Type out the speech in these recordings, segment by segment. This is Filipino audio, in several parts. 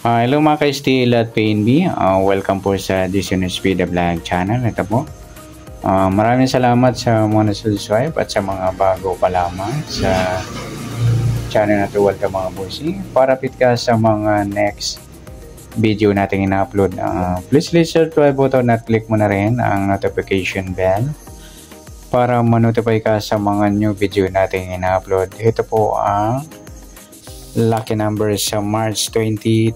Hello mga ka-STL at PNB. Welcome po sa DCNSP The Vlog channel. Ito po. Maraming salamat sa mga nag-subscribe at sa mga bago pa lamang sa channel na ito. Welcome mga bossy. Para fit ka sa mga next video natin ina-upload. Please subscribe button at click mo na rin ang notification bell para ma-notify ka sa mga new video natin ina-upload. Ito po ang lucky number sa March 22.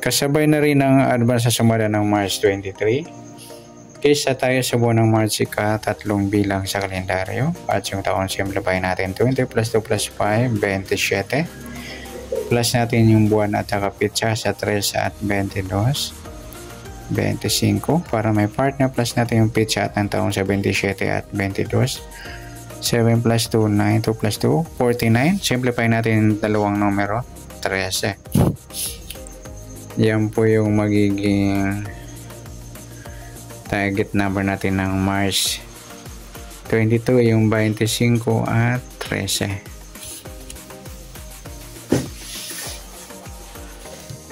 Kasabay na rin ang advance sa sumada ng March 23. Kaysa tayo sa buwan ng March tatlong bilang sa kalendaryo at yung taon simplify natin 20 plus 2 plus 5 27 plus natin yung buwan at saka pitsa sa 3 at 22 25 para may partner plus natin yung pitsa at ng taon sa 27 at 22 7 plus 2, 9, 2 plus 2, 49. Simplify natin dalawang numero, 13. Yan po yung magiging target number natin ng March 22, yung 25 at 13.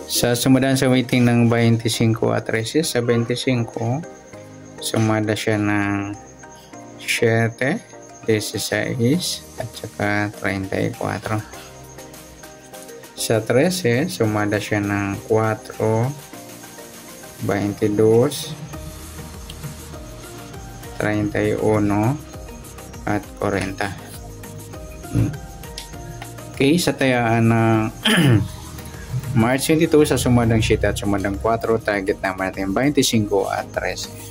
Sa sumadan sa waiting ng 25 at 13, sa 25, sumada siya ng 7, 16 at saka 34. Sa 13, sumada siya ng 4, 22, 31 at 40. Okay, sa tayaan ng March 22 sa sumadang sheet at sumadang 4, target naman natin 25 at 13.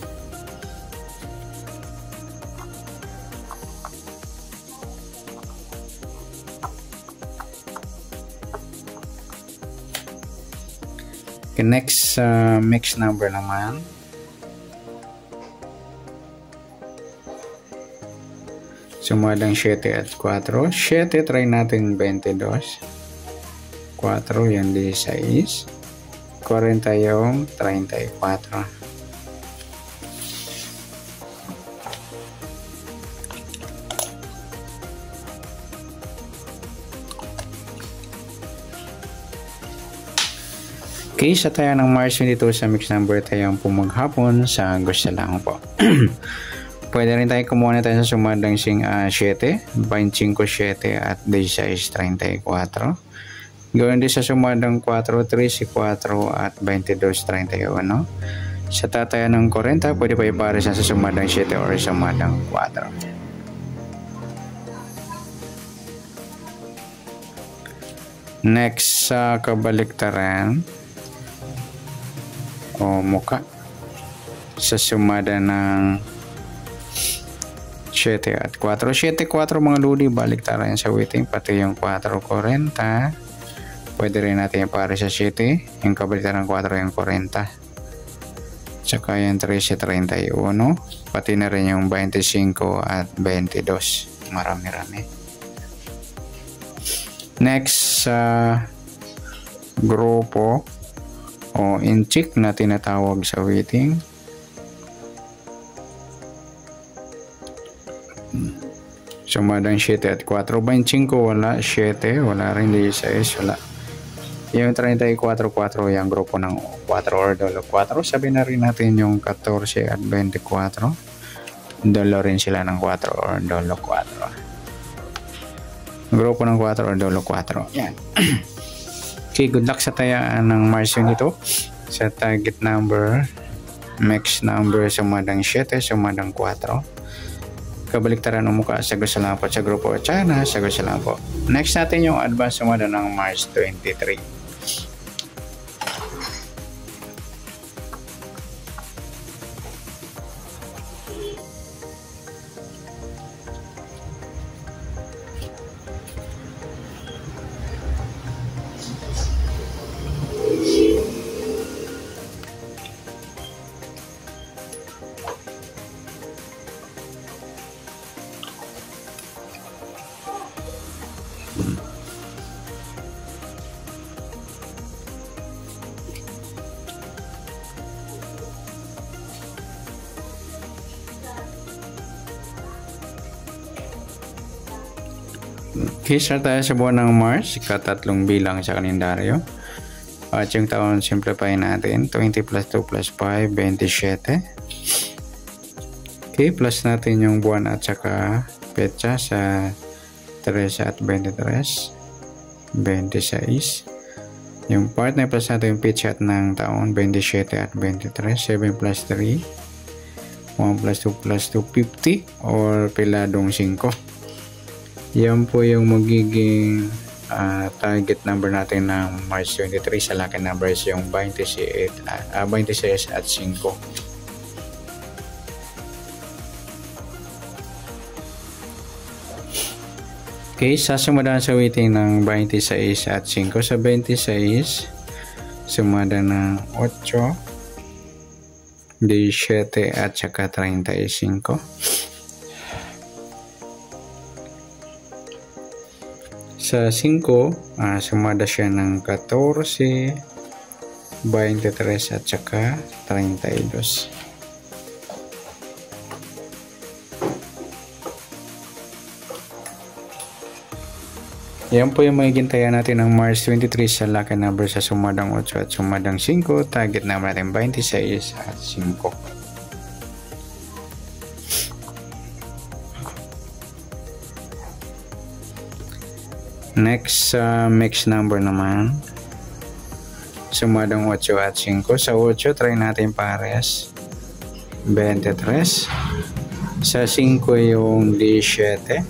Okay, next mix number naman. Sumadang 7 at 4. 7 try natin 22. 4 yan 16. 40 yung 34. Okay, sa tayo ng March 22 sa mix number tayo ang pumaghapon sa gusto lang po. Pwede rin tayo kumuha na tayo sa sumadang 7, 25, 7 at 16, 34. Gawin din sa sumadang 4, 13, 4 at 22, 31. Sa tatayan ng 40, pwede pa ipares sa sumadang 7 or sumadang 4. Next sa kabaliktaran o muka sa sumada ng 7 at 4. 7, 4 mga ludi, baliktaran sa waiting, pati yung 4, 40. Pwede rin natin yung pare sa 7, yung kabaliktaran ng 4 yung 40. Tsaka yung 13, 31. Pati na rin yung 25 at 22. Marami-rami. Next sa grupo o inchik na tinatawag sa waiting. Sumadang 7 at 4. 25 wala, 7 wala rin, 16 wala. Yung 34, 4 yung grupo ng 4 or dolo 4. Sabi na rin natin yung 14 at 24. Dolo rin sila ng 4 or dolo 4. Grupo ng 4 or dolo 4. Yan. Okay, good luck sa tayaan ng March nito. Sa target number, mix number, sumadang 7, sumadang 4. Kabaliktaran ng mukha, sagot sa lang po sa grupo China, sagot sa lang po. Next natin yung advance sumada ng March 23. Okay, start tayo sa buwan ng March, ikatatlong bilang sa kalendaryo. At yung taon, simplify natin. 20 plus 2 plus 5, 27. Okay, plus natin yung buwan at saka petsa sa 3 at 23. 26. Yung part na plus natin yung petsa at ng taon, 27 at 23. 7 plus 3. 1 plus 2 plus 2, 50 or piladong 5. Yan po yung magiging target number natin ng March 23 sa lucky numbers, yung 26 at 5. Okay, sasumada sa weighting ng 26 at 5. Sa 26, sumada ng 8, 17 at saka 35. Sa 5, sumada siya ng 14, 23 at saka 32. Yan po yung magiging taya natin ng March 23 sa lucky number sa sumadang 8 at sumadang 5. Target number natin 26 at 5. Next, mix number naman. Sumadang 8 at 5. Sa 8, try natin pares. 23. Sa 5 yung 17.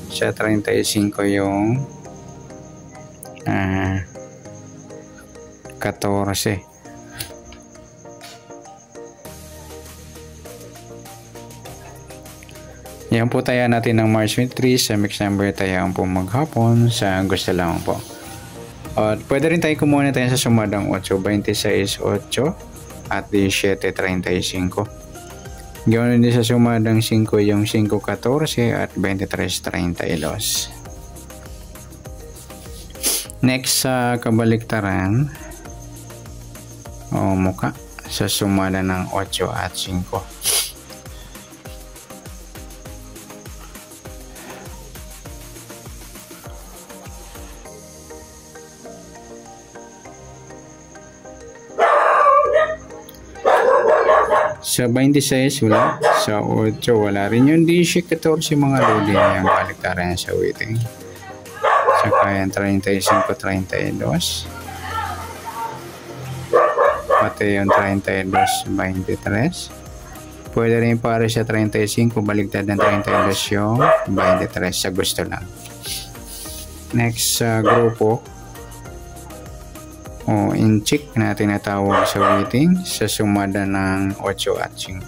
Sa 35 yung 14. Yan po tayo natin ng March 23 sa mix number tayo po maghapon sa gusto lang po. At pwede rin tayo kumuha tayo sa sumadang 8, 26, 8 at 17, 35. Gawin din sa sumadang 5 yung 5, 14 at 23, 32. Next sa kabaliktaran o muka sa sumada ng 8 at 5. Sa 26 wala, sa 8 wala rin yung 14 mga lodi na yung baliktaran sa weighting. Saka yung 35, 32. Pati yung 32, 23. Pwede rin para sa 35, baliktad ng 32 yung 23 sa gusto lang. Next sa grupo, inchik natin natawag sa weighting sa sumada ng 8 at 5.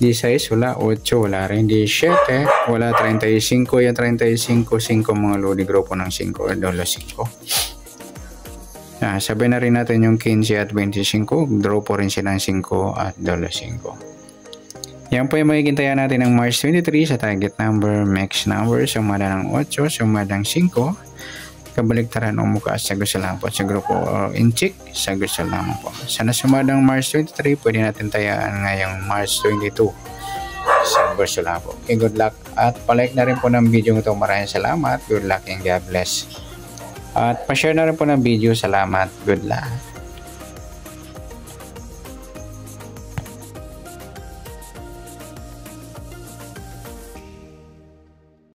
16 wala, 8 wala rin, 17 wala, 35 yung 35, 5 mga lodi grupo ng 5 at dolo 5. Sabi na rin natin yung 15 at 25 grupo rin silang 5 at dolo 5. Yan po yung magiging natin ng March 23 sa target number, mix number, sumada ng 8, sumada ng 5. Kabaliktaran o mukha sa gusto lang po sa grupo o inchik sa gusto lang po. Sa nasumadang March 23, pwede natin tayaan ngayong March 22 sa gusto lang po. Okay, good luck at palike na rin po ng video ito. Maraming salamat, good luck and God bless. At pa-share na rin po ng video. Salamat, good luck.